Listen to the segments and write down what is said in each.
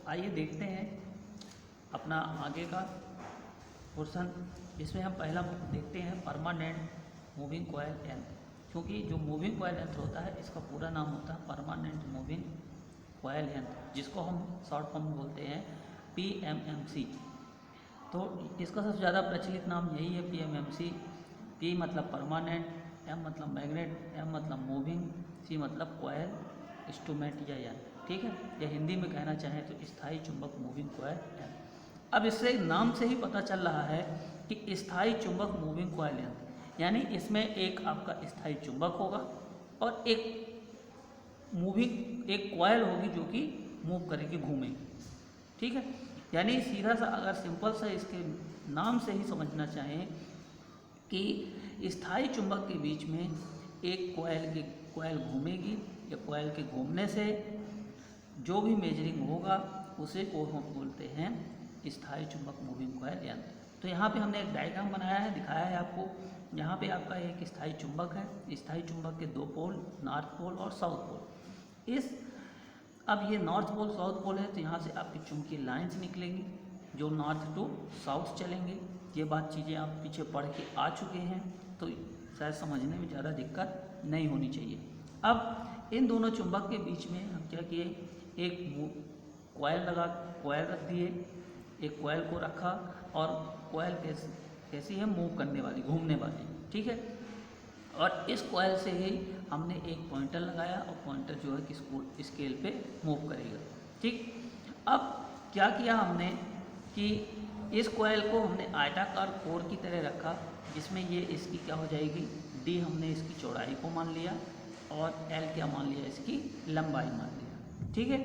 आइए देखते हैं अपना आगे का पोर्शन। इसमें हम पहला देखते हैं परमानेंट मूविंग कॉयल लेंथ, क्योंकि जो मूविंग कॉयल लेंथ होता है इसका पूरा नाम होता है परमानेंट मूविंग कॉयल लेंथ, जिसको हम शॉर्ट फॉर्म में बोलते हैं PMMC। तो इसका सबसे ज़्यादा प्रचलित नाम यही है PMMC। P मतलब परमानेंट, M मतलब मैग्नेट, M मतलब मूविंग, C मतलब कॉयल इंस्ट्रूमेंट या यंत्र, ठीक है। या हिंदी में कहना चाहें तो स्थायी चुंबक मूविंग कॉयल यंत्र। अब इससे नाम से ही पता चल रहा है कि स्थायी चुंबक मूविंग कॉयल यंत्र, यानी इसमें एक आपका स्थायी चुंबक होगा और एक मूविंग एक कॉयल होगी जो कि मूव करेगी, घूमेगी, ठीक है। यानी सीधा सा अगर सिंपल सा इसके नाम से ही समझना चाहें कि स्थायी चुंबक के बीच में एक कॉयल घूमेगी या कॉयल के घूमने से जो भी मेजरिंग होगा उसे को हम बोलते हैं स्थायी चुंबक मूविंग कॉयल यंत्र। तो यहाँ पे हमने एक डायग्राम बनाया है, दिखाया है आपको। यहाँ पे आपका एक स्थायी चुंबक है। स्थायी चुंबक के दो पोल, नॉर्थ पोल और साउथ पोल। अब ये नॉर्थ पोल साउथ पोल है, तो यहाँ से आपकी चुंबकीय लाइंस निकलेंगी जो नॉर्थ टू साउथ चलेंगे। ये बात चीज़ें आप पीछे पढ़ के आ चुके हैं, तो शायद समझने में ज़्यादा दिक्कत नहीं होनी चाहिए। अब इन दोनों चुंबक के बीच में हम क्या किए, एक कॉयल रख दिए, एक कॉयल को रखा और कॉयल कैसी है, मूव करने वाली, घूमने वाली, ठीक है। और इस कॉयल से ही हमने एक पॉइंटर लगाया और पॉइंटर जो है किसको स्केल पे मूव करेगा, ठीक। अब क्या किया हमने कि इस कॉयल को हमने आयताकार कोर की तरह रखा, जिसमें ये इसकी क्या हो जाएगी, D हमने इसकी चौड़ाई को मान लिया और L क्या मान लिया, इसकी लंबाई मान लिया, ठीक है।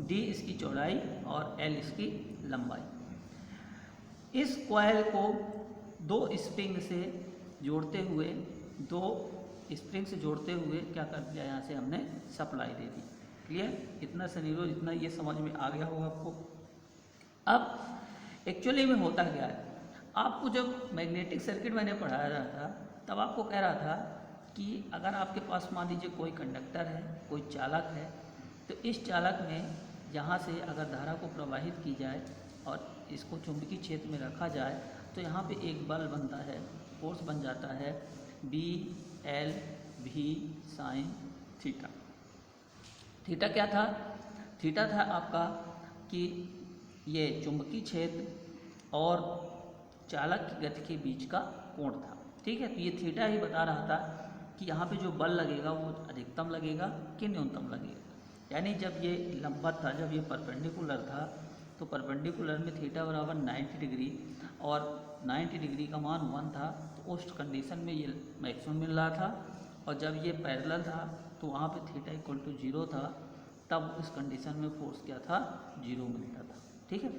D इसकी चौड़ाई और L इसकी लंबाई। इस कॉयल को दो स्प्रिंग से जोड़ते हुए क्या कर दिया, यहाँ से हमने सप्लाई दे दी। क्लियर, इतना सनीरो, इतना ये समझ में आ गया होगा आपको। अब एक्चुअली में होता क्या है, आपको जब मैग्नेटिक सर्किट मैंने पढ़ाया रहा था तब आपको कह रहा था कि अगर आपके पास मान लीजिए कोई कंडक्टर है, कोई चालक है, तो इस चालक में यहाँ से अगर धारा को प्रवाहित की जाए और इसको चुंबकीय क्षेत्र में रखा जाए तो यहाँ पे एक बल बनता है, फोर्स बन जाता है BLV साइन थीटा। थीटा क्या था, थीटा था आपका कि ये चुंबकीय क्षेत्र और चालक की गति के बीच का कोण था, ठीक है। तो ये थीटा ही बता रहा था कि यहाँ पे जो बल लगेगा वो अधिकतम लगेगा कि न्यूनतम लगेगा। यानी जब ये लंबवत था, जब ये परपेंडिकुलर था, तो परपेंडिकुलर में थीटा बराबर 90 डिग्री और 90 डिग्री का मान 1 था, तो उस कंडीशन में ये मैक्सिमम मिल रहा था। और जब ये पैरेलल था तो वहाँ पे थीटा इक्वल टू 0 था, तब उस कंडीशन में फोर्स क्या था, 0 मिलता था, ठीक है।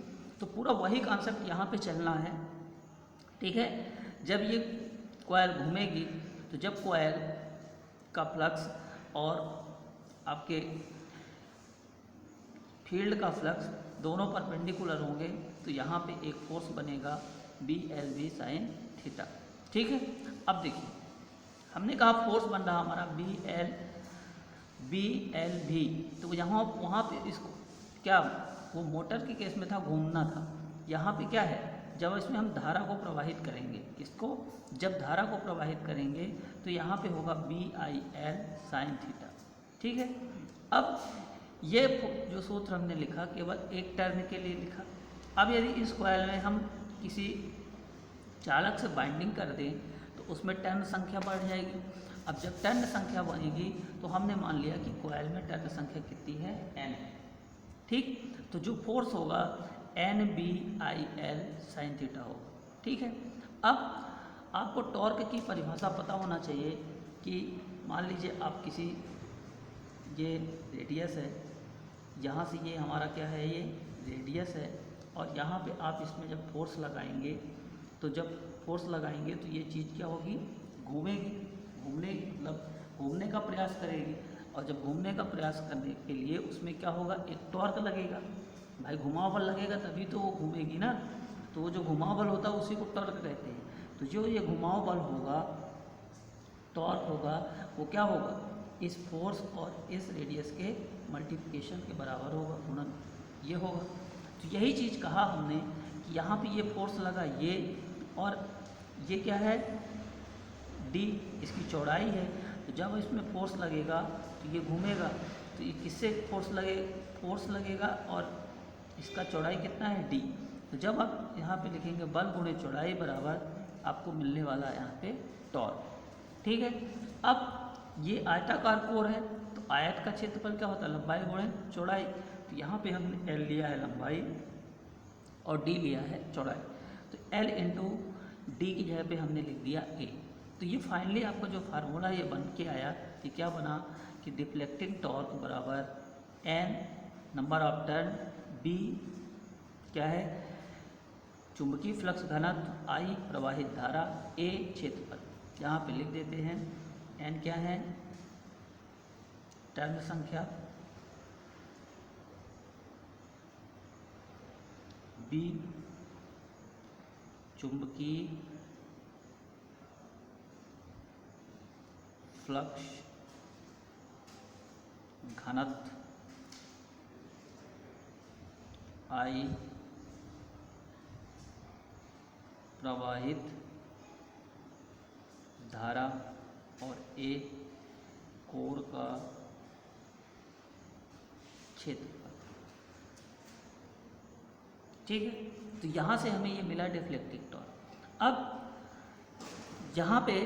तो पूरा वही कॉन्सेप्ट यहाँ पे चलना है, ठीक है। जब ये कॉयल घूमेगी तो जब कॉयल का फ्लक्स और आपके फील्ड का फ्लक्स दोनों परपेंडिकुलर होंगे तो यहाँ पे एक फोर्स बनेगा BLV साइन थीटा, ठीक है। अब देखिए, हमने कहा फोर्स बन रहा हमारा BLV, तो यहाँ वहाँ पे इसको क्या, वो मोटर के केस में था, घूमना था। यहाँ पे क्या है, जब इसमें हम धारा को प्रवाहित करेंगे, इसको जब धारा को प्रवाहित करेंगे तो यहाँ पे होगा BIL साइन थीटा, ठीक है। अब ये जो सूत्र हमने लिखा केवल एक टर्न के लिए लिखा। अब यदि इस कॉयल में हम किसी चालक से बाइंडिंग कर दें तो उसमें टर्न संख्या बढ़ जाएगी। अब जब टर्न संख्या बढ़ेगी तो हमने मान लिया कि कॉयल में टर्न संख्या कितनी है, N है, ठीक। तो जो फोर्स होगा NBIL साइन थीटा होगा, ठीक है। अब आपको टॉर्क की परिभाषा पता होना चाहिए कि मान लीजिए आप किसी, ये रेडियस है, यहाँ से ये हमारा क्या है, ये रेडियस है, और यहाँ पे आप इसमें जब फोर्स लगाएंगे तो जब फोर्स लगाएंगे तो ये चीज़ क्या होगी, घूमेगी, घूमने का प्रयास करेगी। और जब घूमने का प्रयास करने के लिए उसमें क्या होगा, एक टॉर्क लगेगा। भाई घुमाव बल लगेगा तभी तो वो घूमेगी ना, तो वो जो घुमाव बल होता है उसी को टॉर्क कहते हैं। तो जो ये घुमाव बल होगा, टॉर्क होगा, वो क्या होगा, इस फोर्स और इस रेडियस के मल्टीप्लिकेशन के बराबर होगा, गुणन, ये होगा। तो यही चीज़ कहा हमने कि यहाँ पे ये फोर्स लगा ये, और ये क्या है डी, इसकी चौड़ाई है। तो जब इसमें फोर्स लगेगा तो ये घूमेगा, तो ये किससे फोर्स लगेगा और इसका चौड़ाई कितना है डी। तो जब आप यहाँ पे लिखेंगे बल गुणे चौड़ाई बराबर आपको मिलने वाला है यहाँ पे टॉर्क। ठीक है, अब ये आयताकार कोर है तो आयत का क्षेत्रफल क्या होता है, लंबाई गुणे चौड़ाई। तो यहाँ पे हमने एल लिया है लंबाई और डी लिया है चौड़ाई, तो एल इंटू डी की जगह पे हमने लिख दिया ए। तो ये फाइनली आपका जो फार्मूला ये बन के आया, ये क्या बना कि डिफ्लेक्टिंग टॉर्क बराबर N number of turn, B क्या है चुंबकीय फ्लक्स घनत्व, आई प्रवाहित धारा, ए क्षेत्रफल। यहाँ पे लिख देते हैं एन क्या है टर्न संख्या, बी चुंबकीय फ्लक्स घनत्व, आई प्रवाहित धारा, और ए कोर का क्षेत्रफल। ठीक है, तो यहाँ से हमें ये मिला डिफ्लेक्टिंग टॉर्क। अब यहाँ पे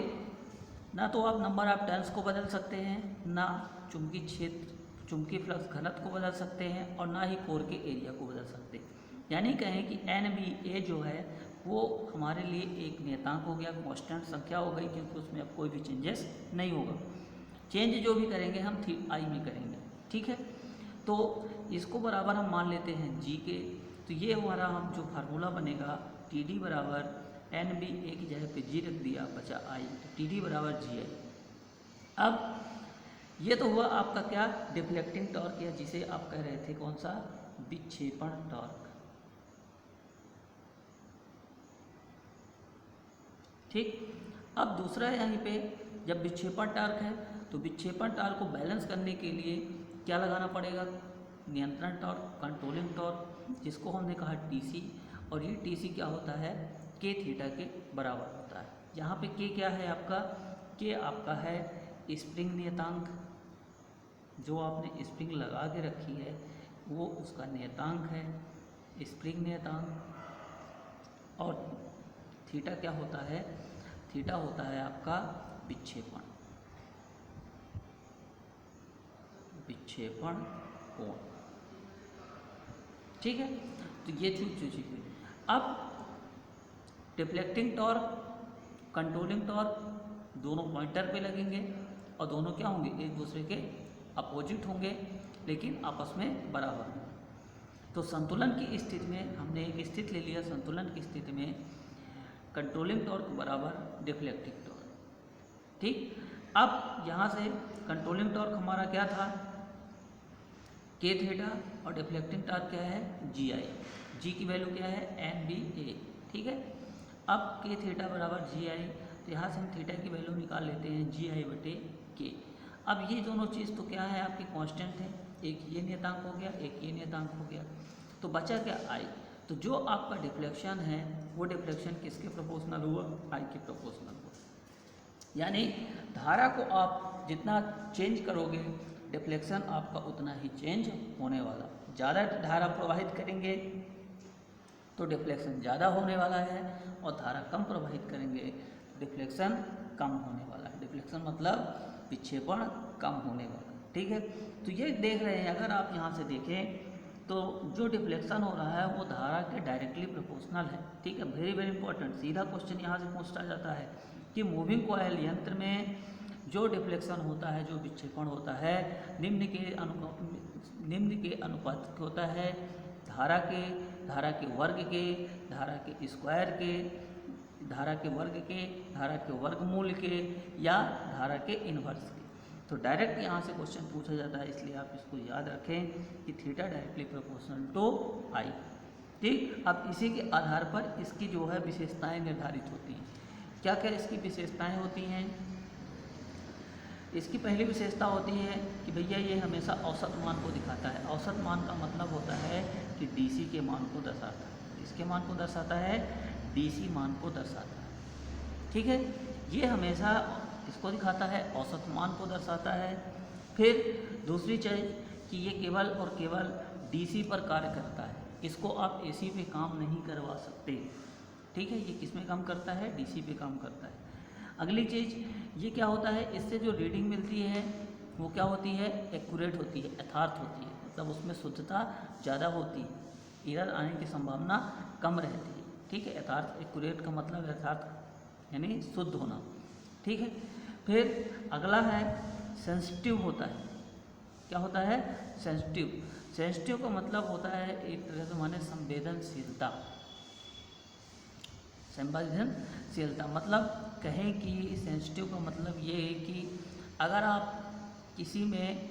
ना तो आप नंबर ऑफ टर्न्स को बदल सकते हैं, ना चुंबकीय फ्लक्स घनत्व को बदल सकते हैं, और ना ही कोर के एरिया को बदल सकते हैं। यानी कहें कि एन बी ए जो है वो हमारे लिए एक नियतांक हो गया, कांस्टेंट संख्या हो गई, क्योंकि उसमें अब कोई भी चेंजेस नहीं होगा। चेंज जो भी करेंगे हम आई में करेंगे। ठीक है, तो इसको बराबर हम मान लेते हैं जी के। तो ये हमारा हम जो फार्मूला बनेगा टी डी बराबर एन बी ए की जगह पे जी रख दिया, बचा आई, तो टी डी बराबर जी आई। अब ये तो हुआ आपका क्या डिफ्लेक्टिंग टॉर्क, या जिसे आप कह रहे थे कौन सा विक्षेपण टॉर्क। ठीक, अब दूसरा यहीं पे जब विक्षेपण टॉर्क है तो विक्षेपण टॉर्क को बैलेंस करने के लिए क्या लगाना पड़ेगा, नियंत्रण टॉर्क, कंट्रोलिंग टॉर्क, जिसको हमने कहा टीसी। और ये टीसी क्या होता है के थीटा के बराबर होता है। यहाँ पे के क्या है आपका, के आपका है स्प्रिंग नियतांक, जो आपने स्प्रिंग लगा के रखी है वो उसका नियतांक है स्प्रिंग नियतांक। और थीटा क्या होता है, थीटा होता है आपका विक्षेपण कोण। ठीक है, तो ये चीज हुई। अब डिफ्लेक्टिंग टॉर्क, कंट्रोलिंग टॉर्क दोनों पॉइंटर पे लगेंगे और दोनों क्या होंगे, एक दूसरे के अपोजिट होंगे लेकिन आपस में बराबर होंगे। तो संतुलन की स्थिति में हमने एक स्थिति ले लिया, संतुलन की स्थिति में कंट्रोलिंग टॉर्क बराबर डिफ्लेक्टिंग टॉर्क। ठीक, अब यहाँ से कंट्रोलिंग टॉर्क हमारा क्या था के थीटा, और डिफ्लेक्टिंग टॉर्क क्या है जी आई। जी की वैल्यू क्या है एन बी ए। ठीक है, अब के थीटा बराबर जी आई, तो यहाँ से हम थीटा की वैल्यू निकाल लेते हैं जी आई बटे के। अब ये दोनों चीज़ तो क्या है आपकी कांस्टेंट है, एक ये नियतांक हो गया, एक ये नियतांक हो गया, तो बचा क्या आई। तो जो आपका डिफ्लेक्शन है वो डिफ्लेक्शन किसके प्रोपोर्शनल हुआ, आई के प्रोपोर्शनल हुआ। यानी धारा को आप जितना चेंज करोगे डिफ्लेक्शन आपका उतना ही चेंज होने वाला। ज़्यादा धारा प्रवाहित करेंगे तो डिफ्लेक्शन ज़्यादा होने वाला है, और धारा कम प्रवाहित करेंगे डिफ्लेक्शन कम होने वाला है। डिफ्लेक्शन मतलब विक्षेपण कम होने वाला। ठीक है, तो ये देख रहे हैं, अगर आप यहाँ से देखें तो जो डिफ्लेक्शन हो रहा है वो धारा के डायरेक्टली प्रोपोर्शनल है। ठीक है, वेरी वेरी इंपॉर्टेंट, सीधा क्वेश्चन यहाँ से पूछा जाता है कि मूविंग कॉइल यंत्र में जो डिफ्लेक्शन होता है, जो विक्षेपण होता है, निम्न के अनुपात होता है धारा के वर्ग के, धारा के स्क्वायर के, धारा के वर्ग के, धारा के वर्गमूल के, या धारा के इन्वर्स के। तो डायरेक्ट यहाँ से क्वेश्चन पूछा जाता है, इसलिए आप इसको याद रखें कि थीटा डायरेक्टली प्रोपोर्शनल टू आई। ठीक, अब इसी के आधार पर इसकी जो है विशेषताएं निर्धारित होती हैं। क्या क्या इसकी विशेषताएं होती हैं, इसकी पहली विशेषता होती है कि भैया ये हमेशा औसत मान को दिखाता है। औसत मान का मतलब होता है कि डीसी के मान को दर्शाता है। किसके मान को दर्शाता है? डीसी मान को दर्शाता है। ठीक है, ये हमेशा इसको दिखाता है, औसत मान को दर्शाता है। फिर दूसरी चीज़ कि ये केवल और केवल डीसी पर कार्य करता है, इसको आप एसी पे काम नहीं करवा सकते। ठीक है, ये किस में काम करता है? डीसी पे काम करता है। अगली चीज़ ये क्या होता है, इससे जो रीडिंग मिलती है वो क्या होती है? एक्यूरेट होती है, यथार्थ होती है, मतलब उसमें शुद्धता ज़्यादा होती है, एरर आने की संभावना कम रहती है। ठीक है, यथार्थ, एक्यूरेट का मतलब यथार्थ यानी शुद्ध होना। ठीक है, फिर अगला है सेंसिटिव होता है। क्या होता है? सेंसिटिव। सेंसिटिव का मतलब होता है एक तरह से माने संवेदनशीलता। संवेदनशीलता मतलब कहें कि सेंसिटिव का मतलब ये है कि अगर आप किसी में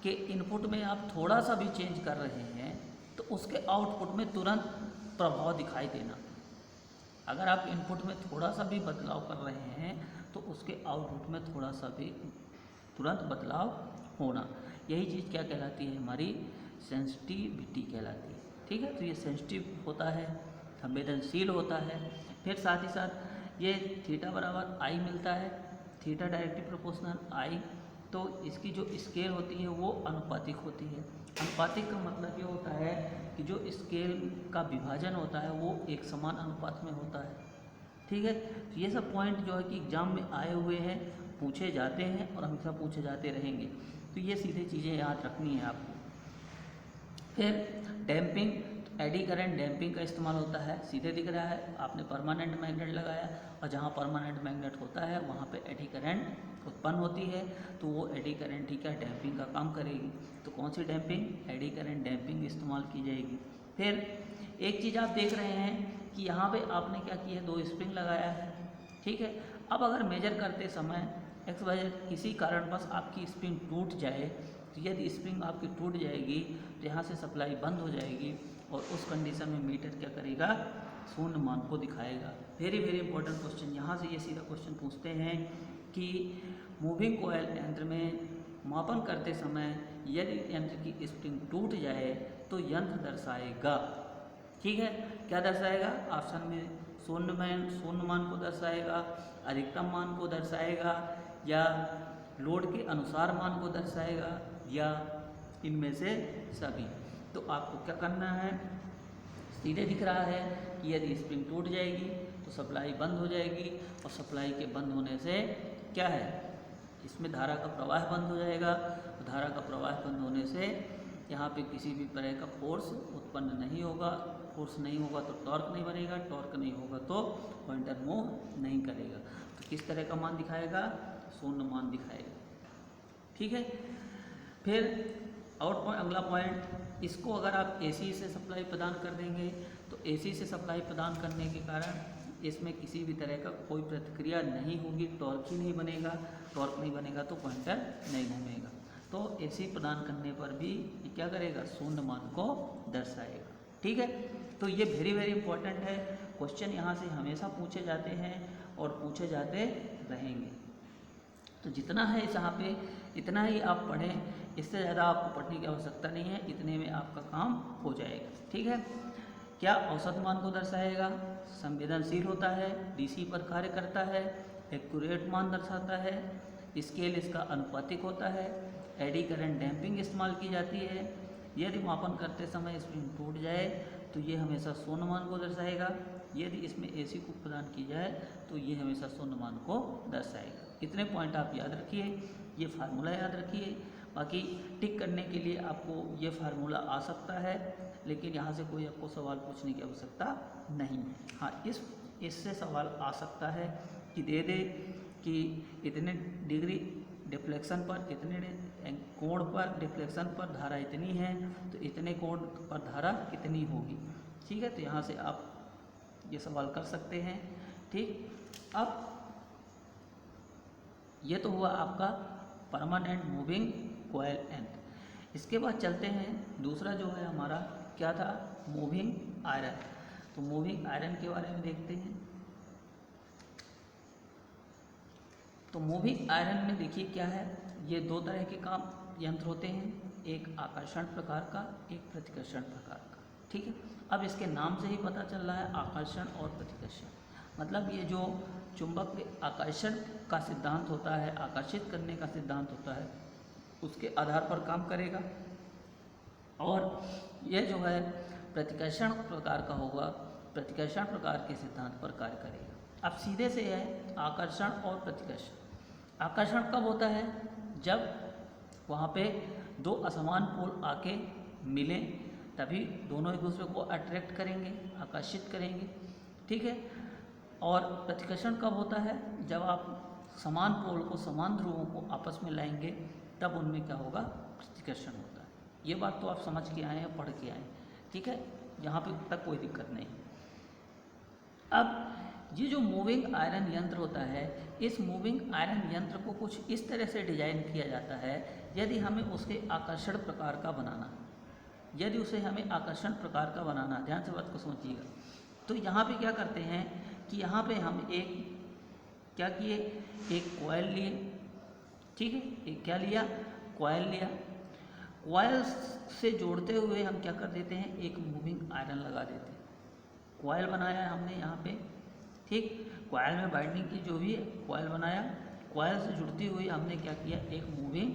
के इनपुट में आप थोड़ा सा भी चेंज कर रहे हैं तो उसके आउटपुट में तुरंत प्रभाव दिखाई देना। अगर आप इनपुट में थोड़ा सा भी बदलाव कर रहे हैं तो उसके आउटपुट में थोड़ा सा भी तुरंत बदलाव होना, यही चीज़ क्या कहलाती है? हमारी सेंसिटिविटी कहलाती है। ठीक है, तो ये सेंसिटिव होता है, संवेदनशील होता है। फिर साथ ही साथ ये थीटा बराबर आई मिलता है, थीटा डायरेक्टली प्रोपोर्शनल आई, तो इसकी जो स्केल होती है वो अनुपातिक होती है। अनुपातिक का मतलब ये होता है कि जो स्केल का विभाजन होता है वो एक समान अनुपात में होता है। ठीक है, तो ये सब पॉइंट जो है कि एग्जाम में आए हुए हैं, पूछे जाते हैं और हमेशा पूछे जाते रहेंगे, तो ये सीधे चीज़ें याद रखनी है आपको। फिर डैम्पिंग, एडी करंट डैम्पिंग का इस्तेमाल होता है। सीधे दिख रहा है, आपने परमानेंट मैग्नेट लगाया और जहाँ परमानेंट मैग्नेट होता है वहाँ पे एडी करंट उत्पन्न होती है, तो वो एडी करंट ही क्या डैम्पिंग का काम करेगी। तो कौन सी डैम्पिंग? एडी करंट डैम्पिंग इस्तेमाल की जाएगी। फिर एक चीज़ आप देख रहे हैं कि यहाँ पे आपने क्या किया है, 2 स्प्रिंग लगाया है। ठीक है, अब अगर मेजर करते समय एक्स वाई किसी कारणवश आपकी स्प्रिंग टूट जाए, तो यदि स्प्रिंग आपकी टूट जाएगी तो यहाँ से सप्लाई बंद हो जाएगी और उस कंडीशन में मीटर क्या करेगा? शून्य मान को दिखाएगा। वेरी वेरी इंपॉर्टेंट क्वेश्चन, यहाँ से ये सीधा क्वेश्चन पूछते हैं कि मूविंग कॉइल यंत्र में मापन करते समय यदि यंत्र की स्प्रिंग टूट जाए तो यंत्र दर्शाएगा। ठीक है, क्या दर्शाएगा? ऑप्शन में शून्य मान को दर्शाएगा, अधिकतम मान को दर्शाएगा, या लोड के अनुसार मान को दर्शाएगा, या इनमें से सभी। तो आपको क्या करना है? सीधे दिख रहा है कि यदि स्प्रिंग टूट जाएगी तो सप्लाई बंद हो जाएगी, और सप्लाई के बंद होने से क्या है? इसमें धारा का प्रवाह बंद हो जाएगा। तो धारा का प्रवाह बंद होने से यहाँ पे किसी भी तरह का फोर्स उत्पन्न नहीं होगा। फोर्स नहीं होगा तो टॉर्क नहीं बनेगा, टॉर्क नहीं होगा तो पॉइंटर मूव नहीं करेगा। तो किस तरह का मान दिखाएगा? शून्य मान दिखाएगा। ठीक है, फिर अगला पॉइंट, इसको अगर आप एसी से सप्लाई प्रदान कर देंगे तो एसी से सप्लाई प्रदान करने के कारण इसमें किसी भी तरह का कोई प्रतिक्रिया नहीं होगी, टॉर्क ही नहीं बनेगा। टॉर्क नहीं बनेगा तो पॉइंटर नहीं घूमेगा। तो एसी प्रदान करने पर भी ये क्या करेगा? शून्य मान को दर्शाएगा। ठीक है, तो ये वेरी वेरी इंपॉर्टेंट है। क्वेश्चन यहाँ से हमेशा पूछे जाते हैं और पूछे जाते रहेंगे। तो जितना है यहाँ पे इतना ही आप पढ़ें, इससे ज़्यादा आपको पढ़ने की आवश्यकता नहीं है, इतने में आपका काम हो जाएगा। ठीक है, क्या औसत मान को दर्शाएगा? संवेदनशील होता है, डीसी पर कार्य करता है, एक्यूरेट मान दर्शाता है, स्केल इसका अनुपातिक होता है, एडी करंट डैम्पिंग इस्तेमाल की जाती है। यदि मापन करते समय स्प्रिंग टूट जाए तो ये हमेशा शून्य मान को दर्शाएगा। यदि इसमें एसी को प्रदान की जाए तो ये हमेशा शून्य मान को दर्शाएगा। इतने पॉइंट आप याद रखिए, ये फार्मूला याद रखिए। बाकी टिक करने के लिए आपको ये फार्मूला आ सकता है, लेकिन यहाँ से कोई आपको सवाल पूछने की आवश्यकता नहीं है। हाँ, इससे सवाल आ सकता है कि दे दे कि इतने डिग्री डिफ्लेक्शन पर, इतने कोण पर डिफ्लेक्शन पर धारा इतनी है, तो इतने कोण पर धारा कितनी होगी। ठीक है, तो यहाँ से आप ये सवाल कर सकते हैं। ठीक, अब ये तो हुआ आपका परमानेंट मूविंग कॉइल एंड। इसके बाद चलते हैं, दूसरा जो है हमारा क्या था? Moving iron. तो मूविंग आयरन के बारे में देखते हैं। तो मूविंग आयरन में देखिए क्या है, ये 2 तरह के काम यंत्र होते हैं, एक आकर्षण प्रकार का, एक प्रतिकर्षण प्रकार का। अब इसके नाम से ही पता चल रहा है आकर्षण और प्रतिकर्षण, मतलब ये जो चुंबक के आकर्षण का सिद्धांत होता है, आकर्षित करने का सिद्धांत होता है, उसके आधार पर काम करेगा, और यह जो है प्रतिकर्षण प्रकार का होगा, प्रतिकर्षण प्रकार के सिद्धांत पर कार्य करेगा। अब सीधे से है आकर्षण और प्रतिकर्षण। आकर्षण कब होता है? जब वहाँ पे दो असमान पोल आके मिलें, तभी दोनों एक दूसरे को अट्रैक्ट करेंगे, आकर्षित करेंगे, ठीक है। और प्रतिकर्षण कब होता है? जब आप समान पोल को, समान ध्रुवों को आपस में लाएंगे, तब उनमें क्या होगा? प्रतिकर्षण होता है। ये बात तो आप समझ के आए हैं, पढ़ के आए हैं, ठीक है, यहाँ पे तक कोई दिक्कत नहीं। अब ये जो मूविंग आयरन यंत्र होता है, इस मूविंग आयरन यंत्र को कुछ इस तरह से डिजाइन किया जाता है, यदि हमें उसके आकर्षण प्रकार का बनाना, यदि उसे हमें आकर्षण प्रकार का बनाना, ध्यान से बात को समझिएगा, तो यहाँ पे क्या करते हैं कि यहाँ पे हम एक क्या किए, एक कॉइल लिए, ठीक है, एक क्या लिया? कॉइल लिया। कॉइल से जोड़ते हुए हम क्या कर देते हैं? एक मूविंग आयरन लगा देते हैं। कॉइल बनाया है हमने यहाँ पे, ठीक, कॉइल में बाइंडिंग की जो भी है, कॉइल बनाया, कॉइल से जुड़ती हुई हमने क्या किया? एक मूविंग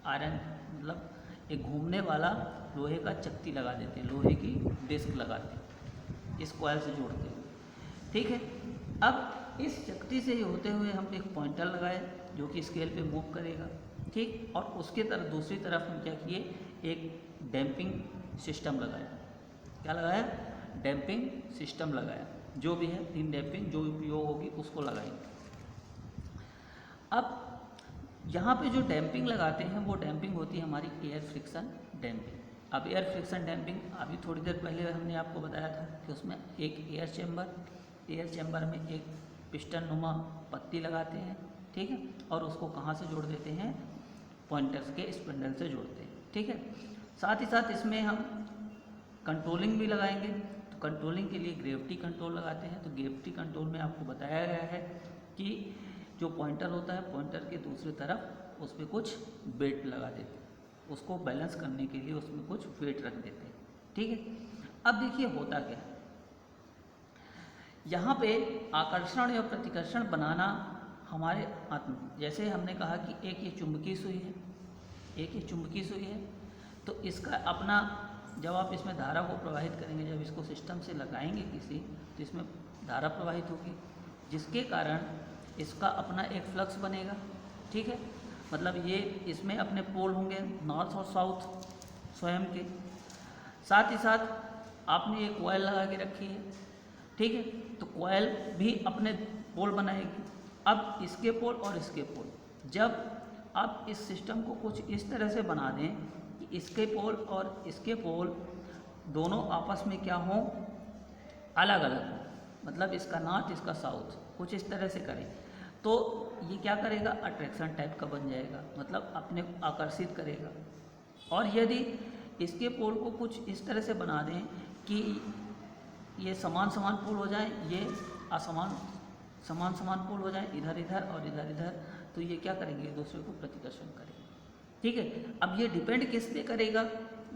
आयरन, मतलब एक घूमने वाला लोहे का चक्ति लगा देते हैं, लोहे की डिस्क लगाते हैं इस कॉइल से जोड़ते हुए, ठीक है। अब इस चक्ति से होते हुए हम एक पॉइंटर लगाए जो कि स्केल पे मूव करेगा, ठीक, और उसके तरफ दूसरी तरफ हम क्या किए? एक डैम्पिंग सिस्टम लगाया। क्या लगाया? डैम्पिंग सिस्टम लगाया, जो भी है इन डैम्पिंग जो उपयोग होगी उसको लगाएंगे। अब यहाँ पे जो डैम्पिंग लगाते हैं वो डैम्पिंग होती है हमारी एयर फ्रिक्शन डैम्पिंग। अब एयर फ्रिक्शन डैम्पिंग अभी थोड़ी देर पहले हमने आपको बताया था कि उसमें एक एयर चैम्बर में एक पिस्टन नुमा पत्ती लगाते हैं, ठीक है, और उसको कहाँ से जोड़ देते हैं? पॉइंटर्स के स्पिंडल से जोड़ते हैं, ठीक है। साथ ही साथ इसमें हम कंट्रोलिंग भी लगाएंगे, तो कंट्रोलिंग के लिए ग्रेविटी कंट्रोल लगाते हैं। तो ग्रेविटी कंट्रोल में आपको बताया गया है कि जो पॉइंटर होता है, पॉइंटर के दूसरी तरफ उस पर कुछ वेट लगा देते हैं, उसको बैलेंस करने के लिए उसमें कुछ वेट रख देते हैं, ठीक है। अब देखिए होता क्या है, यहाँ पे आकर्षण या प्रतिकर्षण बनाना हमारे हाथ में, जैसे हमने कहा कि एक ये चुंबकीय सुई है, एक ये चुंबकीय सुई है, तो इसका अपना, जब आप इसमें धारा को प्रवाहित करेंगे, जब इसको सिस्टम से लगाएंगे किसी, तो इसमें धारा प्रवाहित होगी, जिसके कारण इसका अपना एक फ्लक्स बनेगा, ठीक है, मतलब ये इसमें अपने पोल होंगे नॉर्थ और साउथ स्वयं के। साथ ही साथ आपने एक कॉइल लगा के रखी है, ठीक है, तो कॉइल भी अपने पोल बनाएगी। अब इसके पोल और इसके पोल, जब आप इस सिस्टम को कुछ इस तरह से बना दें कि इसके पोल और इसके पोल दोनों आपस में क्या हों? अलग अलग हो, मतलब इसका नॉर्थ इसका साउथ, कुछ इस तरह से करें, तो ये क्या करेगा? अट्रैक्शन टाइप का बन जाएगा, मतलब अपने आकर्षित करेगा। और यदि इसके पोल को कुछ इस तरह से बना दें कि ये समान समान पोल हो जाए, ये असमान समान समान पोल हो जाए, इधर इधर और इधर इधर, तो ये क्या करेंगे? एक दूसरे को प्रतिकर्षण करेंगे, ठीक है। अब ये डिपेंड किस पे करेगा?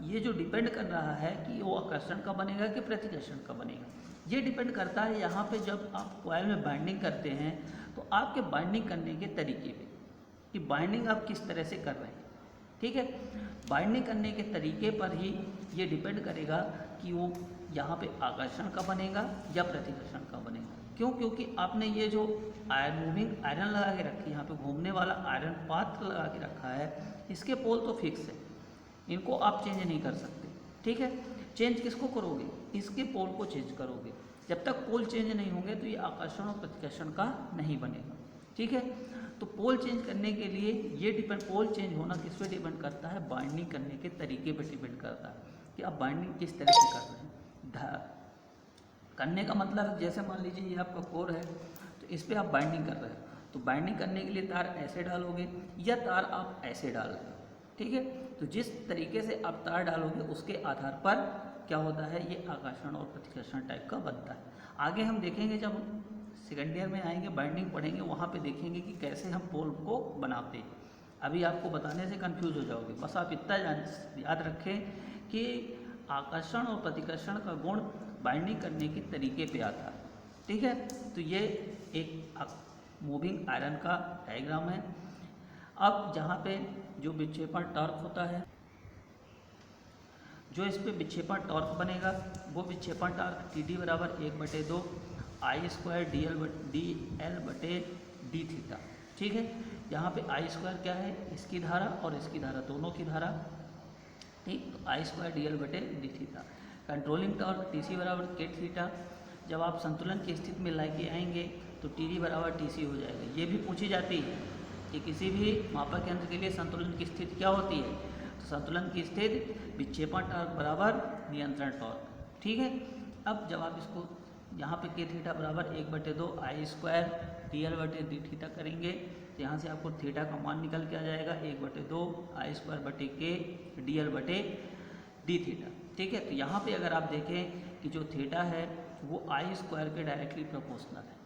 ये जो डिपेंड कर रहा है कि वो आकर्षण का बनेगा कि प्रतिकर्षण का बनेगा, ये डिपेंड करता है यहाँ पे जब आप कॉइल में बाइंडिंग करते हैं तो आपके बाइंडिंग करने के तरीके पे, कि बाइंडिंग आप किस तरह से कर रहे हैं, ठीक है। बाइंडिंग करने के तरीके पर ही ये डिपेंड करेगा कि वो यहाँ पे आकर्षण का बनेगा या प्रतिकर्षण का बनेगा। क्यों? क्योंकि आपने ये जो मूविंग आयरन लगा के रखी है, यहाँ पे घूमने वाला आयरन पात्र लगा के रखा है, इसके पोल तो फिक्स है, इनको आप चेंज नहीं कर सकते, ठीक है। चेंज किसको करोगे? इसके पोल को चेंज करोगे। जब तक पोल चेंज नहीं होंगे तो ये आकर्षण और प्रतिकर्षण का नहीं बनेगा, ठीक है। तो पोल चेंज करने के लिए ये डिपेंड, पोल चेंज होना किस पे डिपेंड करता है? बाइंडिंग करने के तरीके पर डिपेंड करता है कि आप बाइंडिंग किस तरह से कर रहे हैं। करने का मतलब जैसे मान लीजिए ये आपका कोर है, तो इस पर आप बाइंडिंग कर रहे हैं, तो बाइंडिंग करने के लिए तार ऐसे डालोगे या तार आप ऐसे डाल रहे हो, ठीक है। तो जिस तरीके से आप तार डालोगे उसके आधार पर क्या होता है, ये आकर्षण और प्रतिकर्षण टाइप का बनता है। आगे हम देखेंगे, जब सेकेंड ईयर में आएंगे, बाइंडिंग पढ़ेंगे, वहाँ पे देखेंगे कि कैसे हम पोल को बनाते हैं। अभी आपको बताने से कंफ्यूज हो जाओगे, बस आप इतना याद रखें कि आकर्षण और प्रतिकर्षण का गुण बाइंडिंग करने के तरीके पे आता है। ठीक है, तो ये एक मूविंग आयरन का डायग्राम है। अब जहाँ पे जो विक्षेपण टॉर्क होता है, जो इस पे विक्षेपण टॉर्क बनेगा वो विक्षेपण टॉर्क टी बराबर 1/2 आई स्क्वायर डी एल बटे डी थीटा। ठीक है, यहाँ पे आई स्क्वायर क्या है, इसकी धारा और इसकी धारा, दोनों की धारा। ठीक, तो आई स्क्वायर डी एल बटे D theta. Controlling torque T C बराबर के थीटा। जब आप संतुलन की स्थिति में लाके आएंगे तो टी डी बराबर टी सी हो जाएगा। ये भी पूछी जाती है कि किसी भी मापक यंत्र के लिए संतुलन की स्थिति क्या होती है, तो संतुलन की स्थिति विक्षेपण टॉर्क बराबर नियंत्रण टॉर्क। ठीक है, अब जब आप इसको यहाँ पे के थीटा बराबर 1/2 आई स्क्वायर डी एल बटे डी थीटा करेंगे तो यहाँ से आपको थीटा का मान निकल के आ जाएगा 1/2 आई स्क्वायर बटे के डी एल बटे डी थीटा। ठीक है, तो यहाँ पे अगर आप देखें कि जो थीटा है वो आई स्क्वायर के डायरेक्टली प्रोपोर्शनल है।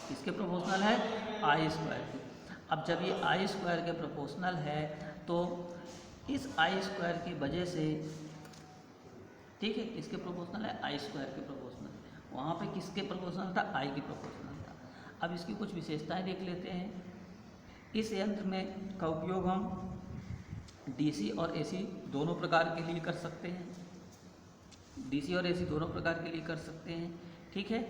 किसके प्रोपोर्शनल है, आई स्क्वायर के। अब जब ये आई स्क्वायर के प्रोपोर्शनल है तो इस आई स्क्वायर की वजह से, ठीक है, किसके प्रोपोर्शनल है, आई स्क्वायर के प्रोपोर्शनल। वहाँ पे किसके प्रोपोर्शनल था, आई की प्रोपोर्शनल था। अब इसकी कुछ विशेषताएं देख लेते हैं। इस यंत्र में का उपयोग हम डीसी और एसी दोनों प्रकार के लिए कर सकते हैं। डीसी और एसी दोनों प्रकार के लिए कर सकते हैं। ठीक है,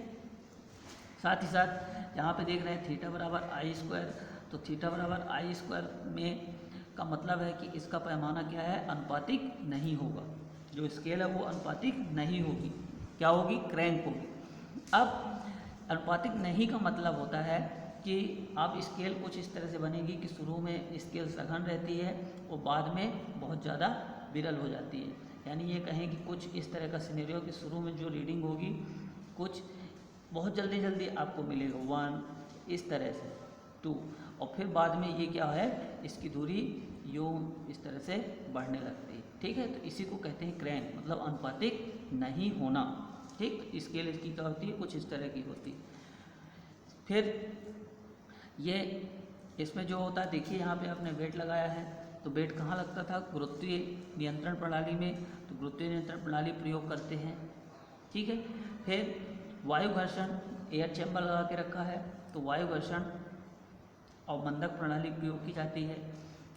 साथ ही साथ यहाँ पे देख रहे हैं थीटा बराबर आई स्क्वायर, तो थीटा बराबर आई स्क्वायर में का मतलब है कि इसका पैमाना क्या है, अनुपातिक नहीं होगा। जो स्केल है वो अनुपातिक नहीं होगी, क्या होगी, क्रैंक होगी। अब अनुपातिक नहीं का मतलब होता है कि आप स्केल कुछ इस तरह से बनेगी कि शुरू में स्केल सघन रहती है और बाद में बहुत ज़्यादा विरल हो जाती है। यानी ये कहें कि कुछ इस तरह का सिनेरियो कि शुरू में जो रीडिंग होगी कुछ बहुत जल्दी जल्दी आपको मिलेगा 1 इस तरह से 2, और फिर बाद में ये क्या है, इसकी दूरी यूँ इस तरह से बढ़ने लगती है। ठीक है, तो इसी को कहते हैं क्रैंक, मतलब अनुपातिक नहीं होना। ठीक, स्केल इसकी क्या होती है, कुछ इस तरह की होती है। फिर ये इसमें जो होता है, देखिए यहाँ पे आपने वेट लगाया है, तो वेट कहाँ लगता था, गुरुत्वीय नियंत्रण प्रणाली में, तो गुरुत्वीय नियंत्रण प्रणाली प्रयोग करते हैं। ठीक है, फिर वायु घर्षण, एयर चैम्बर लगा के रखा है तो वायु घर्षण अवमंदक प्रणाली प्रयोग की जाती है।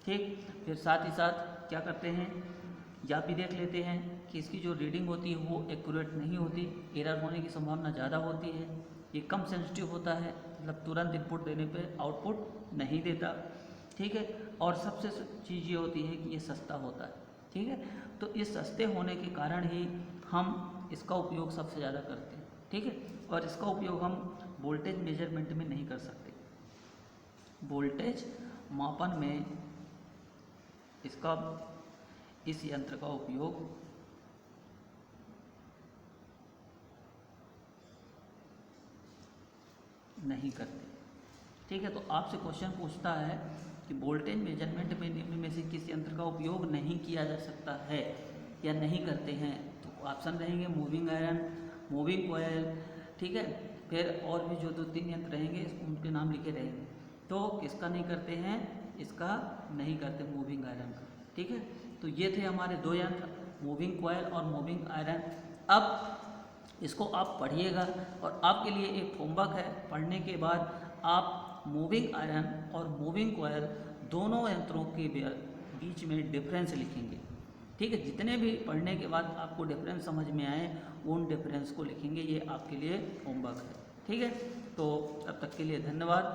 ठीक, फिर साथ ही साथ क्या करते हैं, या भी देख लेते हैं कि इसकी जो रीडिंग होती है वो एक्यूरेट नहीं होती, एरर होने की संभावना ज़्यादा होती है। ये कम सेंसिटिव होता है, मतलब तुरंत इनपुट देने पे आउटपुट नहीं देता। ठीक है, और सबसे चीज़ ये होती है कि ये सस्ता होता है। ठीक है, तो इस सस्ते होने के कारण ही हम इसका उपयोग सबसे ज़्यादा करते हैं। ठीक है, और इसका उपयोग हम वोल्टेज मेजरमेंट में नहीं कर सकते। वोल्टेज मापन में इसका, इस यंत्र का उपयोग नहीं करते। ठीक है, तो आपसे क्वेश्चन पूछता है कि वोल्टेज मेजरमेंट में निम्न में से किस यंत्र का उपयोग नहीं किया जा सकता है या नहीं करते हैं, तो ऑप्शन रहेंगे मूविंग आयरन, मूविंग कॉयल। ठीक है, फिर और भी जो 2-3 यंत्र रहेंगे उनके नाम लिखे रहेंगे। तो किसका नहीं करते हैं, इसका नहीं करते, मूविंग आयरन का। ठीक है, तो ये थे हमारे 2 यंत्र, मूविंग कॉयल और मूविंग आयरन। अब इसको आप पढ़िएगा और आपके लिए एक होमवर्क है, पढ़ने के बाद आप मूविंग आयरन और मूविंग कॉयल दोनों यंत्रों के बीच में डिफरेंस लिखेंगे। ठीक है, जितने भी पढ़ने के बाद आपको डिफरेंस समझ में आए उन डिफरेंस को लिखेंगे, ये आपके लिए होमवर्क है। ठीक है, तो तब तक के लिए धन्यवाद।